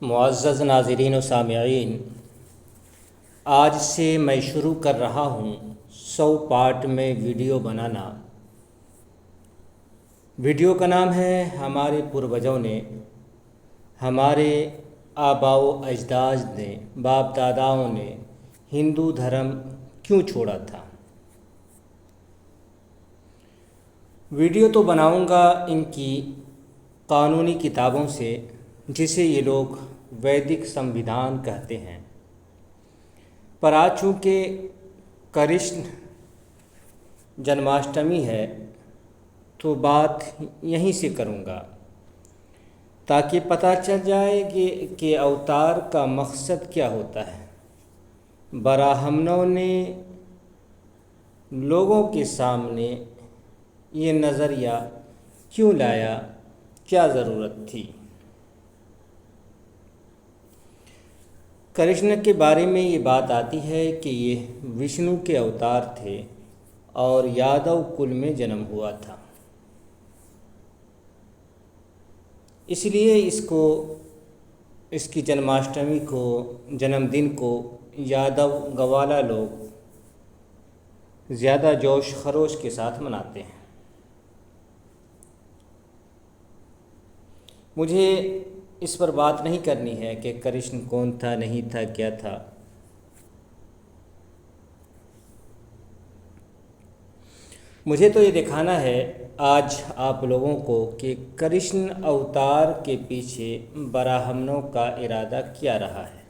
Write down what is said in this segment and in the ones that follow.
मुअज़्ज़ज़ नाज़रीन व सामिईन, आज से मैं शुरू कर रहा हूँ 100 पार्ट में वीडियो बनाना। वीडियो का नाम है हमारे पूर्वजों ने, हमारे आबाओ अजदाद ने, बाप दादाओं ने हिंदू धर्म क्यों छोड़ा था। वीडियो तो बनाऊंगा इनकी कानूनी किताबों से, जिसे ये लोग वैदिक संविधान कहते हैं, पर आज चूँकि कृष्ण जन्माष्टमी है तो बात यहीं से करूँगा, ताकि पता चल जाए कि अवतार का मकसद क्या होता है। ब्राह्मणों ने लोगों के सामने ये नज़रिया क्यों लाया, क्या ज़रूरत थी। कृष्ण के बारे में ये बात आती है कि ये विष्णु के अवतार थे और यादव कुल में जन्म हुआ था, इसलिए इसकी जन्माष्टमी को, जन्मदिन को यादव गवाला लोग ज़्यादा जोश खरोश के साथ मनाते हैं। मुझे इस पर बात नहीं करनी है कि कृष्ण कौन था, नहीं था, क्या था। मुझे तो ये दिखाना है आज आप लोगों को कि कृष्ण अवतार के पीछे ब्राह्मणों का इरादा क्या रहा है।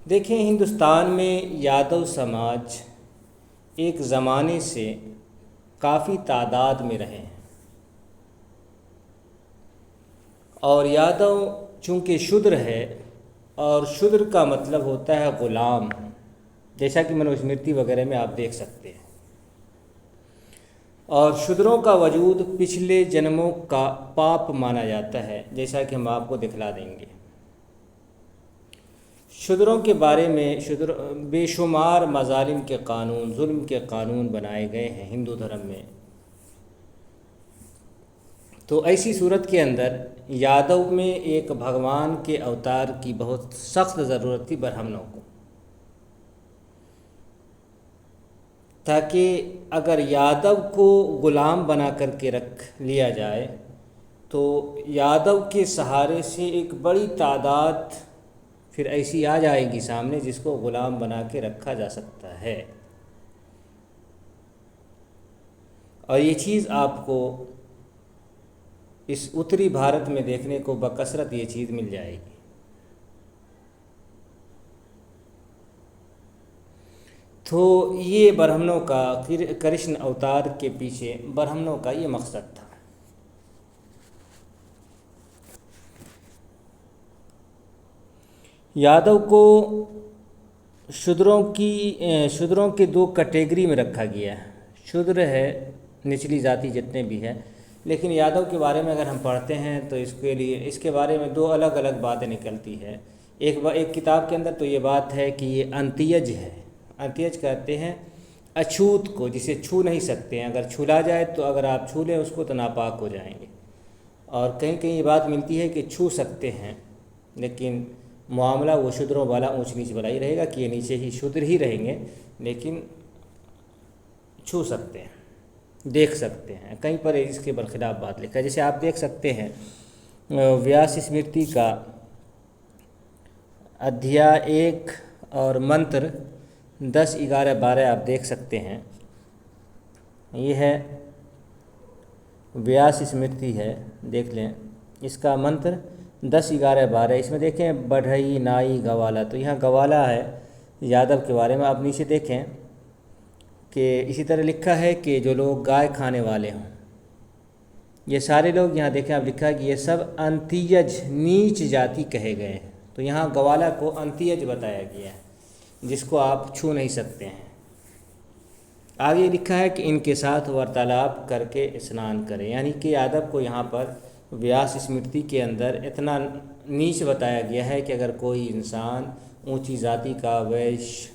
देखें, हिंदुस्तान में यादव समाज एक ज़माने से काफ़ी तादाद में रहे हैं, और यादव चूँकि शूद्र है, और शूद्र का मतलब होता है ग़ुलाम, जैसा कि मनुस्मृति वगैरह में आप देख सकते हैं। और शूद्रों का वजूद पिछले जन्मों का पाप माना जाता है, जैसा कि हम आपको दिखला देंगे। शूद्रों के बारे में बेशुमार मज़ालिम के कानून, जुल्म के कानून बनाए गए हैं हिंदू धर्म में। तो ऐसी सूरत के अंदर यादव में एक भगवान के अवतार की बहुत सख्त ज़रूरत थी ब्राह्मणों को, ताकि अगर यादव को ग़ुलाम बना करके रख लिया जाए तो यादव के सहारे से एक बड़ी तादाद फिर ऐसी आ जाएगी सामने जिसको ग़ुलाम बना के रखा जा सकता है। और ये चीज़ आपको इस उत्तरी भारत में देखने को बकसरत ये चीज़ मिल जाएगी। तो ये ब्राह्मणों का, कृष्ण अवतार के पीछे ब्राह्मणों का ये मकसद था। यादव को शूद्रों के दो कैटेगरी में रखा गया है। शूद्र है निचली जाति जितने भी है, लेकिन यादव के बारे में अगर हम पढ़ते हैं तो इसके बारे में दो अलग अलग बातें निकलती है। एक किताब के अंदर तो ये बात है कि ये अंत्यज है। अंत्यज कहते हैं अछूत को, जिसे छू नहीं सकते हैं, अगर छूला जाए तो अगर आप छू लें उसको तो नापाक हो जाएंगे। और कहीं कहीं ये बात मिलती है कि छू सकते हैं, लेकिन मामला वो शूद्रों वाला ऊंच नीच वाला ही रहेगा कि ये नीचे ही शूद्र ही रहेंगे, लेकिन छू सकते हैं, देख सकते हैं। कहीं पर इसके बरखिलाफ़ बात लिखा है, जैसे आप देख सकते हैं व्यास स्मृति का अध्याय 1 और मंत्र 10, 11, 12 आप देख सकते हैं। ये है व्यास स्मृति है, देख लें। इसका मंत्र 10, 11, 12, इसमें देखें बढ़ई नाई गवाला, तो यहाँ गवाला है यादव के बारे में। आप नीचे देखें कि इसी तरह लिखा है कि जो लोग गाय खाने वाले हों, ये सारे लोग यहाँ देखें आप, लिखा है कि ये सब अंत्यज नीच जाति कहे गए हैं। तो यहाँ गवाला को अंत्यज बताया गया है, जिसको आप छू नहीं सकते हैं। आगे लिखा है कि इनके साथ वार्तालाप करके स्नान करें, यानी कि यादव को यहाँ पर व्यास स्मृति के अंदर इतना नीच बताया गया है कि अगर कोई इंसान ऊंची जाति का, वैश्य,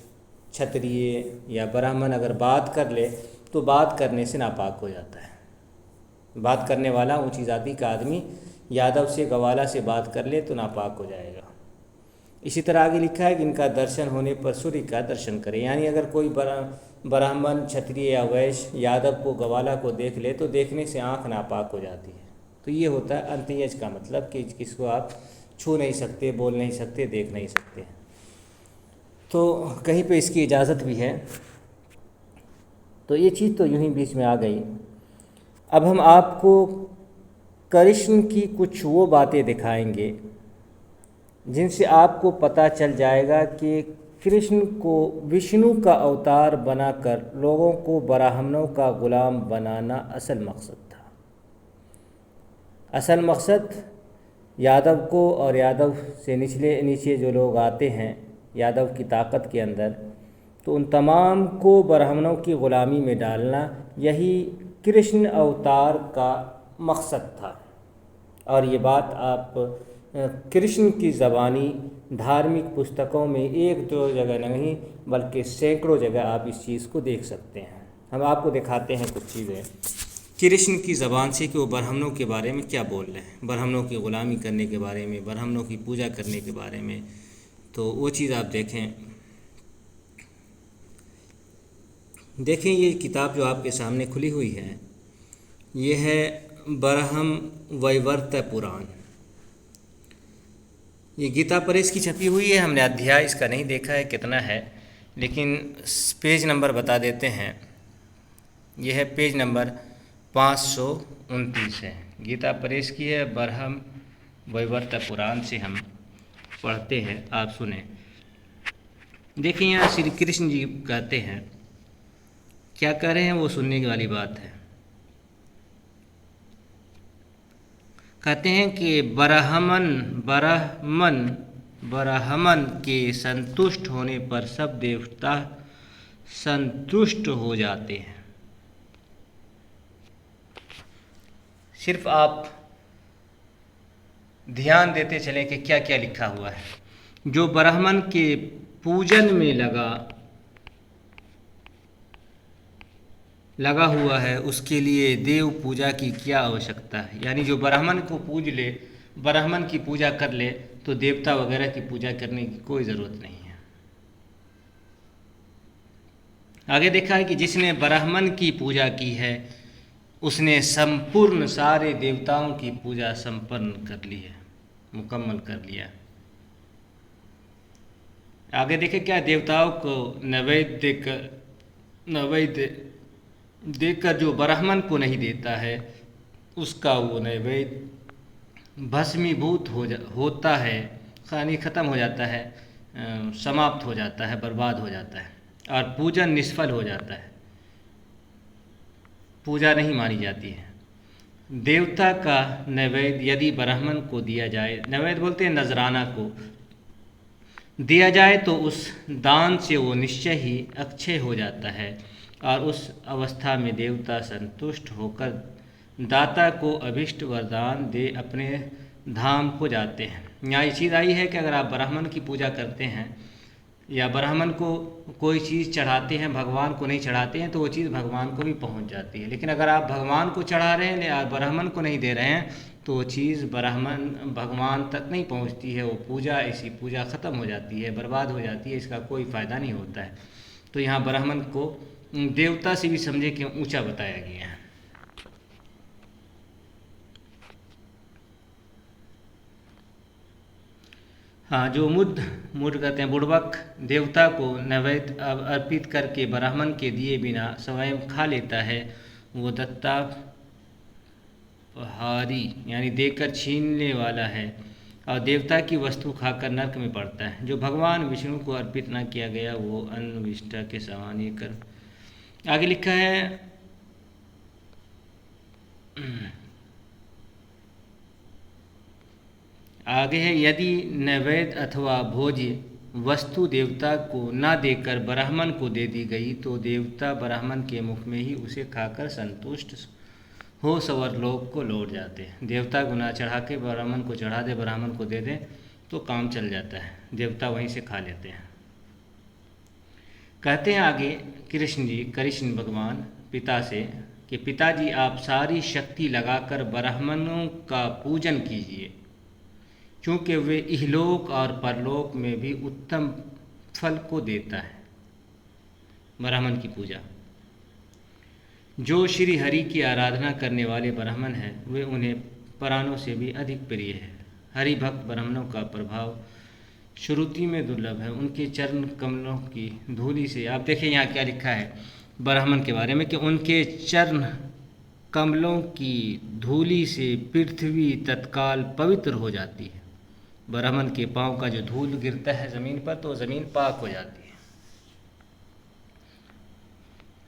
क्षत्रिय या ब्राह्मण अगर बात कर ले तो बात करने से नापाक हो जाता है। बात करने वाला ऊंची जाति का आदमी यादव से ग्वाला से बात कर ले तो नापाक हो जाएगा। इसी तरह आगे लिखा है कि इनका दर्शन होने पर सूर्य का दर्शन करें, यानी अगर कोई ब्राह्मण, क्षत्रिय या वैश्य यादव को, ग्वाला को देख ले तो देखने से आँख नापाक हो जाती है। तो ये होता है अंत्यज का मतलब कि किसको आप छू नहीं सकते, बोल नहीं सकते, देख नहीं सकते। तो कहीं पे इसकी इजाज़त भी है। तो ये चीज़ तो यूं ही बीच में आ गई। अब हम आपको कृष्ण की कुछ वो बातें दिखाएंगे जिनसे आपको पता चल जाएगा कि कृष्ण को विष्णु का अवतार बनाकर लोगों को ब्राह्मणों का गुलाम बनाना असल मकसद था। असल मकसद यादव को और यादव से नीचे जो लोग आते हैं यादव की ताकत के अंदर, तो उन तमाम को ब्राह्मणों की ग़ुलामी में डालना, यही कृष्ण अवतार का मकसद था। और ये बात आप कृष्ण की ज़बानी धार्मिक पुस्तकों में एक दो जगह नहीं बल्कि सैकड़ों जगह आप इस चीज़ को देख सकते हैं। हम आपको दिखाते हैं कुछ चीज़ें कृष्ण की ज़बान से कि वो ब्राह्मणों के बारे में क्या बोल रहे हैं, ब्राह्मणों की ग़ुलामी करने के बारे में, ब्राह्मणों की पूजा करने के बारे में। तो वो चीज़ आप देखें ये किताब जो आपके सामने खुली हुई है, ये है ब्रह्म वैवर्त पुराण। ये गीता प्रेस की छपी हुई है। हमने अध्याय इसका नहीं देखा है कितना है, लेकिन पेज नंबर बता देते हैं। ये है पेज नंबर 529 है, गीता प्रेस की है। ब्रह्म वैवर्त पुराण से हम पढ़ते हैं, आप सुने। देखिए यहाँ श्री कृष्ण जी कहते हैं, क्या कह रहे हैं वो सुनने की वाली बात है। कहते हैं कि ब्राह्मण के संतुष्ट होने पर सब देवता संतुष्ट हो जाते हैं। सिर्फ आप ध्यान देते चलें कि क्या क्या लिखा हुआ है। जो ब्राह्मण के पूजन में लगा हुआ है उसके लिए देव पूजा की क्या आवश्यकता है। यानी जो ब्राह्मण को पूज ले, ब्राह्मण की पूजा कर ले, तो देवता वगैरह की पूजा करने की कोई ज़रूरत नहीं है। आगे देखा है कि जिसने ब्राह्मण की पूजा की है उसने संपूर्ण सारे देवताओं की पूजा संपन्न कर ली है, मुकम्मल कर लिया। आगे देखे क्या, देवताओं को नैवेद्य देकर जो ब्राह्मण को नहीं देता है उसका वो नैवेद्य भस्मीभूत होता है, खानी ख़त्म हो जाता है, समाप्त हो जाता है, बर्बाद हो जाता है और पूजन निष्फल हो जाता है, पूजा नहीं मानी जाती है। देवता का नैवेद्य यदि ब्राह्मण को दिया जाए, नैवेद्य बोलते हैं नजराना को, दिया जाए तो उस दान से वो निश्चय ही अक्षय हो जाता है और उस अवस्था में देवता संतुष्ट होकर दाता को अभिष्ट वरदान दे अपने धाम को जाते हैं। यहाँ ये चीज़ आई है कि अगर आप ब्राह्मण की पूजा करते हैं या ब्राह्मण को कोई चीज़ चढ़ाते हैं, भगवान को नहीं चढ़ाते हैं, तो वो चीज़ भगवान को भी पहुंच जाती है। लेकिन अगर आप भगवान को चढ़ा रहे हैं या ब्राह्मण को नहीं दे रहे हैं तो वो चीज़ भगवान तक नहीं पहुंचती है। वो पूजा, ऐसी पूजा ख़त्म हो जाती है, बर्बाद हो जाती है, इसका कोई फ़ायदा नहीं होता है। तो यहाँ ब्राह्मण को देवता से भी समझे कि ऊंचा बताया गया है। हाँ, जो मुड कहते हैं बुड़बक, देवता को नैवेद्य अर्पित करके ब्राह्मण के दिए बिना स्वयं खा लेता है, वो दत्तापहारी यानी देकर छीनने वाला है और देवता की वस्तु खाकर नरक में पड़ता है। जो भगवान विष्णु को अर्पित न किया गया वो अन्न विष्ठा के समान ही कर। आगे लिखा है, आगे है, यदि नैवेद्य अथवा भोज्य वस्तु देवता को न देकर ब्राह्मण को दे दी गई तो देवता ब्राह्मण के मुख में ही उसे खाकर संतुष्ट हो स्वर्गलोक को लौट जाते हैं। देवता को ना चढ़ा के ब्राह्मण को चढ़ा दे, ब्राह्मण को दे दे तो काम चल जाता है, देवता वहीं से खा लेते हैं। कहते हैं आगे कृष्ण भगवान पिता से कि पिताजी आप सारी शक्ति लगाकर ब्राह्मणों का पूजन कीजिए, क्योंकि वे इहलोक और परलोक में भी उत्तम फल को देता है। ब्राह्मण की पूजा, जो श्री हरि की आराधना करने वाले ब्राह्मण हैं वे उन्हें प्राणों से भी अधिक प्रिय है। हरि भक्त ब्राह्मणों का प्रभाव श्रुति में दुर्लभ है। उनके चरण कमलों की धूलि से, आप देखिए यहाँ क्या लिखा है ब्राह्मण के बारे में कि उनके चरण कमलों की धूलि से पृथ्वी तत्काल पवित्र हो जाती है। ब्राह्मण के पांव का जो धूल गिरता है ज़मीन पर तो ज़मीन पाक हो जाती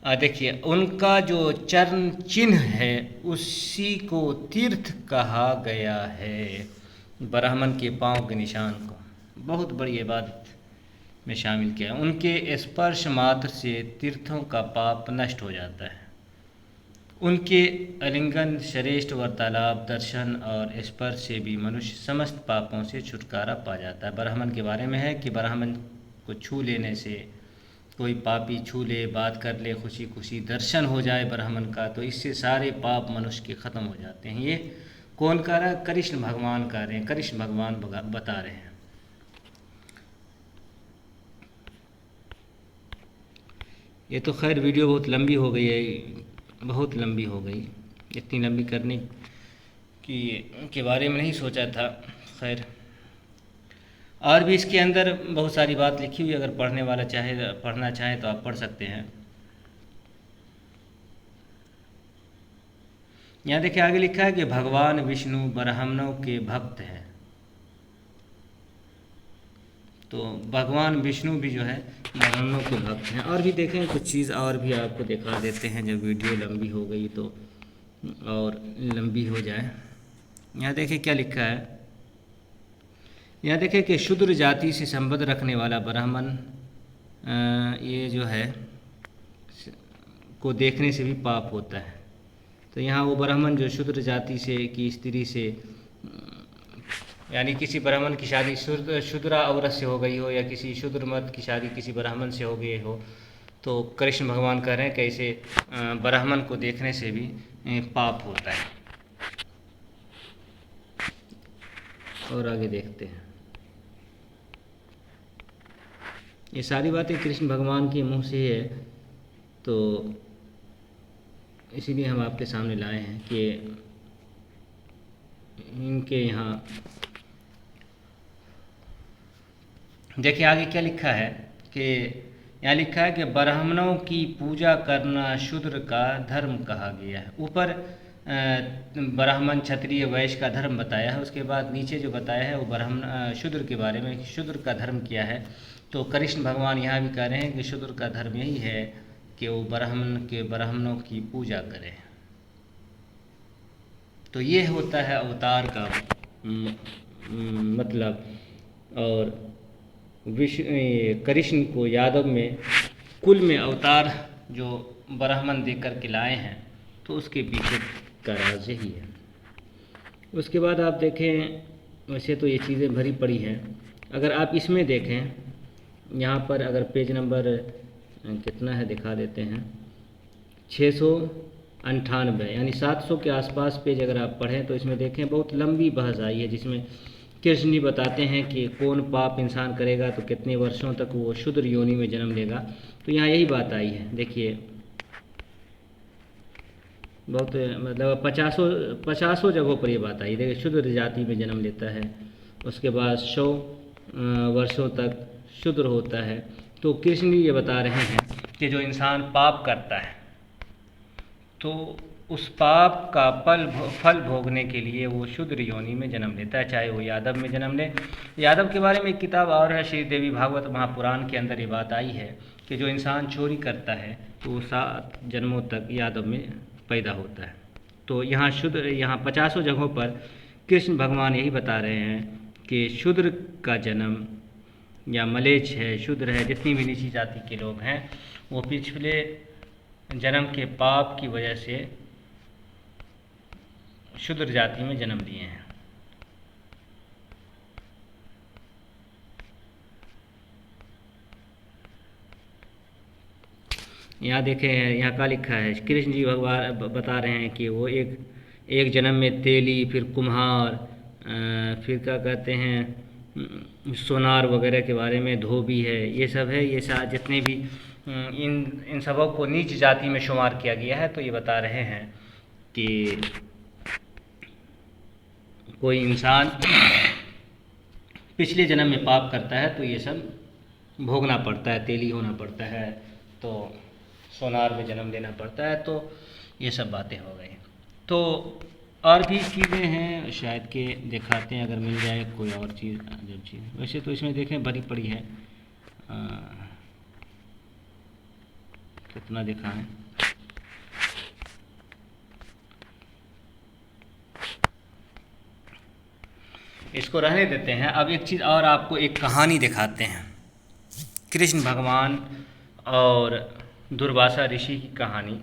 है। देखिए उनका जो चरण चिन्ह है उसी को तीर्थ कहा गया है। ब्राह्मण के पांव के निशान को बहुत बड़ी इबादत में शामिल किया। उनके स्पर्श मात्र से तीर्थों का पाप नष्ट हो जाता है। उनके आलिंगन, श्रेष्ठ वार्तालाप, दर्शन और स्पर्श से भी मनुष्य समस्त पापों से छुटकारा पा जाता है। ब्राह्मण के बारे में है कि ब्राह्मण को छू लेने से, कोई पापी छू ले, बात कर ले, खुशी खुशी दर्शन हो जाए ब्राह्मण का, तो इससे सारे पाप मनुष्य के ख़त्म हो जाते हैं। ये कौन कह रहा है? कृष्ण भगवान कह रहे हैं। कृष्ण भगवान बता रहे हैं। ये तो खैर वीडियो बहुत लंबी हो गई है, बहुत लंबी हो गई। इतनी लंबी करने के बारे में नहीं सोचा था। खैर और भी इसके अंदर बहुत सारी बात लिखी हुई, अगर पढ़ने वाला पढ़ना चाहे तो आप पढ़ सकते हैं। यहाँ देखिए आगे लिखा है कि भगवान विष्णु ब्राह्मणों के भक्त हैं। तो भगवान विष्णु भी जो है ब्राह्मणों के भक्त हैं। और भी देखें कुछ चीज़ और भी आपको दिखा देते हैं, जब वीडियो लंबी हो गई तो और लंबी हो जाए। यहाँ देखिए क्या लिखा है। यहाँ देखिए कि शूद्र जाति से संबंध रखने वाला ब्राह्मण ये जो है को देखने से भी पाप होता है। तो यहाँ वो ब्राह्मण जो शूद्र जाति से की स्त्री से, यानी किसी ब्राह्मण की शादी शूद्रा औरत से हो गई हो या किसी शूद्र मर्द की शादी किसी ब्राह्मण से हो गई हो, तो कृष्ण भगवान कह रहे हैं कि ऐसे ब्राह्मण को देखने से भी पाप होता है। और आगे देखते हैं। ये सारी बातें कृष्ण भगवान के मुंह से है, तो इसीलिए हम आपके सामने लाए हैं कि इनके यहाँ देखिए आगे क्या लिखा है कि यहाँ लिखा है कि ब्राह्मणों की पूजा करना शूद्र का धर्म कहा गया है। ऊपर ब्राह्मण, क्षत्रिय, वैश्य का धर्म बताया है, उसके बाद नीचे जो बताया है वो ब्राह्मण शूद्र के बारे में, शूद्र का धर्म क्या है। तो कृष्ण भगवान यहाँ भी कह रहे हैं कि शूद्र का धर्म यही है कि वो ब्राह्मणों की पूजा करें। तो ये होता है अवतार का मतलब। और कृष्ण को यादव में कुल में अवतार जो ब्राह्मण देख कर के लाए हैं, तो उसके पीछे का राज यही है। उसके बाद आप देखें, वैसे तो ये चीज़ें भरी पड़ी हैं। अगर आप इसमें देखें, यहाँ पर अगर पेज नंबर कितना है दिखा देते हैं, 698 यानी 700 के आसपास पेज अगर आप पढ़ें तो इसमें देखें बहुत लंबी बहस आई है, जिसमें कृष्ण जी बताते हैं कि कौन पाप इंसान करेगा तो कितने वर्षों तक वो शूद्र योनि में जन्म लेगा। तो यहाँ यही बात आई है। देखिए बहुत मतलब 50 जगहों पर ये बात आई। देखिए शूद्र जाति में जन्म लेता है, उसके बाद 100 वर्षों तक शूद्र होता है। तो कृष्ण जी ये बता रहे हैं कि जो इंसान पाप करता है तो उस पाप का फल भोगने के लिए वो शूद्र योनि में जन्म लेता है, चाहे वो यादव में जन्म ले। यादव के बारे में एक किताब और है, श्री देवी भागवत महापुराण के अंदर ये बात आई है कि जो इंसान चोरी करता है तो वो 7 जन्मों तक यादव में पैदा होता है। तो यहाँ 50 जगहों पर कृष्ण भगवान यही बता रहे हैं कि शूद्र का जन्म या मलेच्छ है, शूद्र है, जितनी भी नीची जाति के लोग हैं वो पिछले जन्म के पाप की वजह से शूद्र जाति में जन्म लिए हैं। यहाँ देखें, यहाँ क्या लिखा है, कृष्ण जी भगवान बता रहे हैं कि वो एक एक जन्म में तेली, फिर कुम्हार, फिर क्या कहते हैं, सोनार वगैरह के बारे में, धोबी है, ये सब है। ये जितने भी इन इन सबों को नीच जाति में शुमार किया गया है। तो ये बता रहे हैं कि कोई इंसान पिछले जन्म में पाप करता है तो ये सब भोगना पड़ता है, तेली होना पड़ता है, तो सोनार में जन्म लेना पड़ता है। तो ये सब बातें हो गई। तो और भी चीज़ें हैं, शायद के दिखाते हैं अगर मिल जाए कोई और चीज़, अजब चीज़। वैसे तो इसमें देखें भरी पड़ी है, कितना दिखाएं। इसको रहने देते हैं। अब एक चीज़ और, आपको एक कहानी दिखाते हैं, कृष्ण भगवान और दुर्वासा ऋषि की कहानी।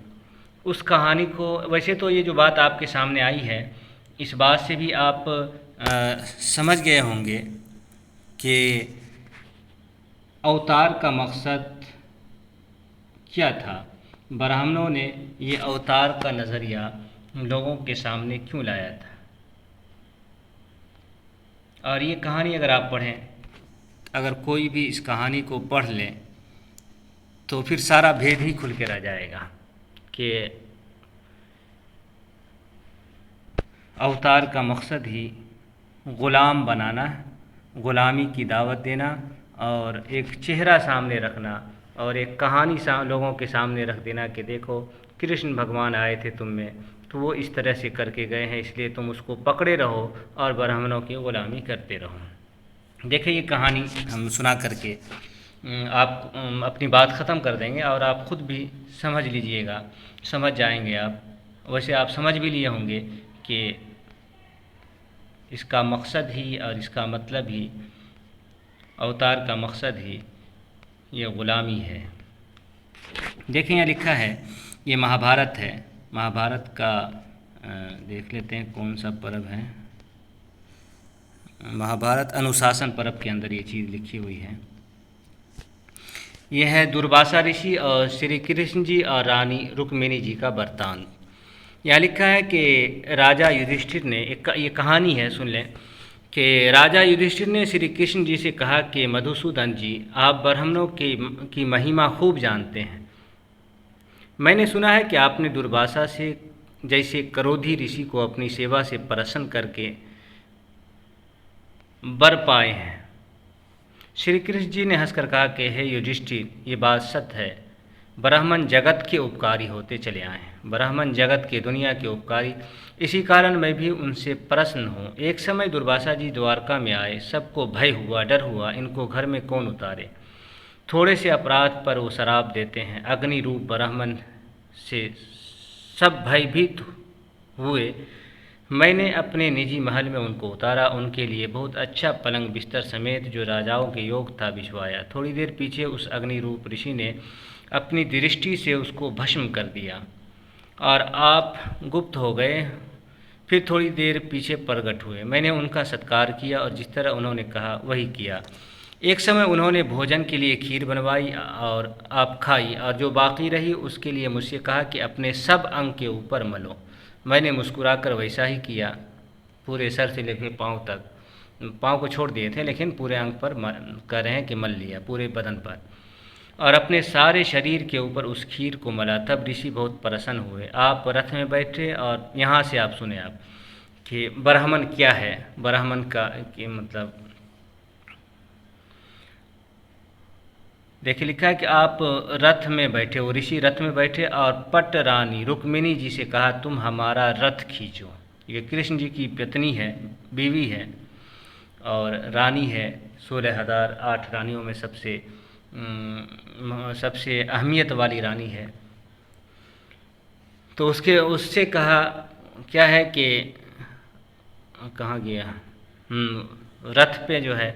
उस कहानी को, वैसे तो ये जो बात आपके सामने आई है, इस बात से भी आप समझ गए होंगे कि अवतार का मकसद क्या था, ब्राह्मणों ने ये अवतार का नज़रिया लोगों के सामने क्यों लाया था। और ये कहानी अगर आप पढ़ें, अगर कोई भी इस कहानी को पढ़ लें तो फिर सारा भेद ही खुल के रह जाएगा कि अवतार का मकसद ही ग़ुलाम बनाना, ग़ुलामी की दावत देना, और एक चेहरा सामने रखना, और एक कहानी लोगों के सामने रख देना कि देखो कृष्ण भगवान आए थे तुम में, तो वो इस तरह से करके गए हैं, इसलिए तुम उसको पकड़े रहो और ब्राह्मणों की ग़ुलामी करते रहो। देखिए, ये कहानी हम सुना करके आप अपनी बात ख़त्म कर देंगे और आप ख़ुद भी समझ लीजिएगा, समझ जाएंगे आप। वैसे आप समझ भी लिए होंगे कि इसका मकसद ही और इसका मतलब ही, अवतार का मकसद ही ये ग़ुलामी है। देखिए, यहाँ लिखा है, ये महाभारत है। महाभारत का देख लेते हैं कौन सा पर्व है। महाभारत अनुशासन पर्व के अंदर ये चीज़ लिखी हुई है। यह है दुर्वासा ऋषि और श्री कृष्ण जी और रानी रुक्मिणी जी का वृत्तांत। यहाँ लिखा है कि राजा युधिष्ठिर ने, ये कहानी है, सुन लें, कि राजा युधिष्ठिर ने श्री कृष्ण जी से कहा कि मधुसूदन जी, आप ब्राह्मणों की महिमा खूब जानते हैं। मैंने सुना है कि आपने दुर्वासा से जैसे करोधी ऋषि को अपनी सेवा से प्रसन्न करके वर पाए हैं। श्री कृष्ण जी ने हंसकर कहा कि हे युधिष्ठिर, ये बात सत्य है, ब्राह्मण जगत के उपकारी होते चले आए हैं, ब्राह्मण जगत के, दुनिया के उपकारी, इसी कारण मैं भी उनसे प्रसन्न हूँ। एक समय दुर्वासा जी द्वारका में आए, सबको भय हुआ, डर हुआ, इनको घर में कौन उतारे। थोड़े से अपराध पर वो शराब देते हैं। अग्नि रूप ब्राह्मण से सब भयभीत हुए। मैंने अपने निजी महल में उनको उतारा, उनके लिए बहुत अच्छा पलंग बिस्तर समेत जो राजाओं के योग था बिछवाया। थोड़ी देर पीछे उस अग्नि रूप ऋषि ने अपनी दृष्टि से उसको भस्म कर दिया और आप गुप्त हो गए। फिर थोड़ी देर पीछे प्रकट हुए। मैंने उनका सत्कार किया और जिस तरह उन्होंने कहा वही किया। एक समय उन्होंने भोजन के लिए खीर बनवाई और आप खाई, और जो बाकी रही उसके लिए मुझसे कहा कि अपने सब अंग के ऊपर मलो। मैंने मुस्कुराकर वैसा ही किया। पूरे सर से लेकर पाँव तक, पाँव को छोड़ दिए थे लेकिन पूरे अंग पर कह रहे हैं कि मल लिया, पूरे बदन पर, और अपने सारे शरीर के ऊपर उस खीर को मला। तब ऋषि बहुत प्रसन्न हुए। आप रथ में बैठे और यहाँ से आप सुने आप कि ब्राह्मण क्या है, ब्राह्मण का कि मतलब, देखिए लिखा है कि आप रथ में बैठे, वो ऋषि रथ में बैठे और पट रानी रुक्मिणी जी से कहा तुम हमारा रथ खींचो। ये कृष्ण जी की पत्नी है, बीवी है और रानी है। 16,008 रानियों में सबसे अहमियत वाली रानी है। तो उससे कहा क्या है कि कहाँ गया, रथ पे जो है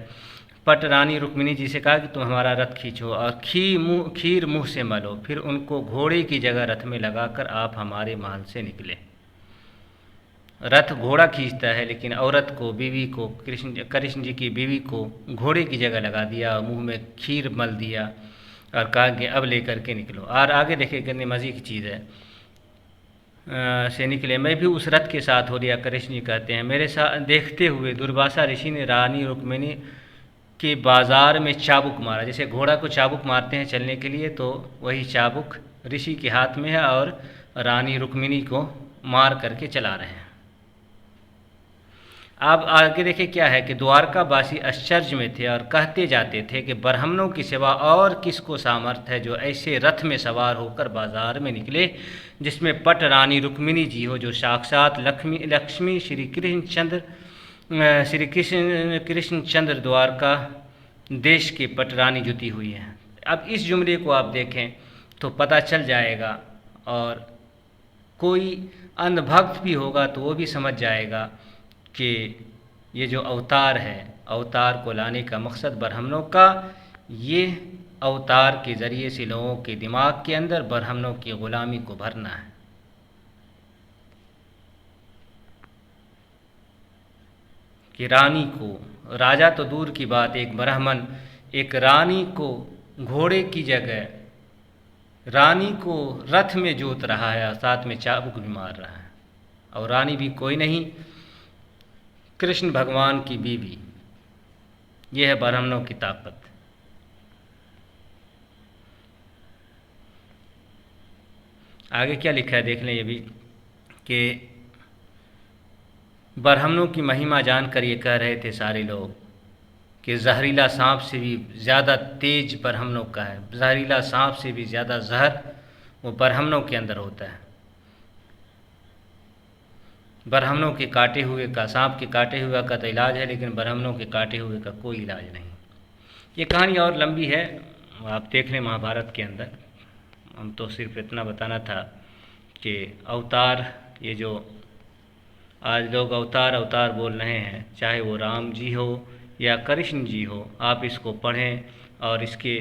पट रानी रुक्मिणी जी से कहा कि तुम हमारा रथ खींचो और खीर मुँह से मलो। फिर उनको घोड़े की जगह रथ में लगाकर आप हमारे महल से निकले। रथ घोड़ा खींचता है लेकिन औरत को, बीवी को, कृष्ण जी की बीवी को घोड़े की जगह लगा दिया, मुंह में खीर मल दिया और कहा कि अब लेकर के निकलो। और आगे देखिए कितनी मज़े की चीज़ है, से निकले, मैं भी उस रथ के साथ हो लिया। कृष्ण जी कहते हैं, मेरे साथ देखते हुए दुर्वासा ऋषि ने रानी रुक्मिणी के बाजार में चाबुक मारा। जैसे घोड़ा को चाबुक मारते हैं चलने के लिए, तो वही चाबुक ऋषि के हाथ में है और रानी रुक्मिणी को मार करके चला रहे हैं। अब आगे देखिए क्या है कि द्वारकावासी आश्चर्य में थे और कहते जाते थे कि ब्राह्मणों की सिवा और किसको सामर्थ्य है जो ऐसे रथ में सवार होकर बाजार में निकले जिसमें पट रानी रुक्मिणी जी हो, जो साक्षात लक्ष्मी श्री कृष्णचंद्र द्वारका देश के पटरानी जुटी हुई है। अब इस जुमले को आप देखें तो पता चल जाएगा, और कोई अंधभक्त भी होगा तो वो भी समझ जाएगा कि ये जो अवतार है, अवतार को लाने का मकसद ब्राह्मणों का, ये अवतार के ज़रिए से लोगों के दिमाग के अंदर ब्राह्मणों की ग़ुलामी को भरना है। कि रानी को, राजा तो दूर की बात, एक ब्राह्मण एक रानी को घोड़े की जगह रानी को रथ में जोत रहा है और साथ में चाबुक भी मार रहा है, और रानी भी कोई नहीं, कृष्ण भगवान की बीवी। यह है ब्राह्मणों की ताकत। आगे क्या लिखा है देख लें ये भी, कि ब्राह्मणों की महिमा जानकर ये कह रहे थे सारे लोग कि जहरीला सांप से भी ज़्यादा तेज ब्राह्मणों का है, जहरीला सांप से भी ज़्यादा जहर वो ब्राह्मणों के अंदर होता है। ब्राह्मणों के काटे हुए का, सांप के काटे हुए का तो इलाज है, लेकिन ब्राह्मणों के काटे हुए का कोई इलाज नहीं। ये कहानी और लंबी है, आप देख लें महाभारत के अंदर। हम तो सिर्फ इतना बताना था कि अवतार, ये जो आज लोग अवतार अवतार बोल रहे हैं, चाहे वो राम जी हो या कृष्ण जी हो, आप इसको पढ़ें और इसके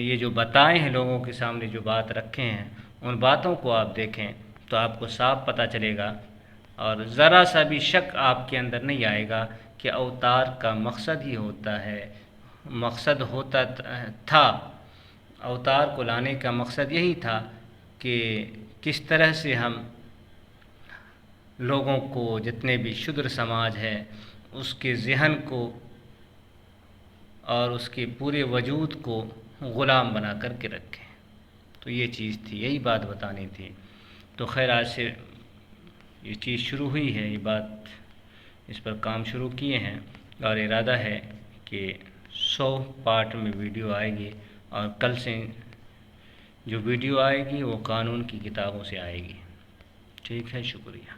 ये जो बताए हैं लोगों के सामने, जो बात रखे हैं, उन बातों को आप देखें तो आपको साफ पता चलेगा और ज़रा सा भी शक आपके अंदर नहीं आएगा कि अवतार का मकसद ही होता है, मकसद होता था, अवतार को लाने का मकसद यही था कि किस तरह से हम लोगों को, जितने भी शूद्र समाज है, उसके ज़हन को और उसके पूरे वजूद को ग़ुलाम बना कर के रखें। तो ये चीज़ थी, यही बात बतानी थी। तो खैर आज से ये चीज़ शुरू हुई है, ये बात, इस पर काम शुरू किए हैं और इरादा है कि 100 पार्ट में वीडियो आएगी, और कल से जो वीडियो आएगी वो कानून की किताबों से आएगी। ठीक है, शुक्रिया।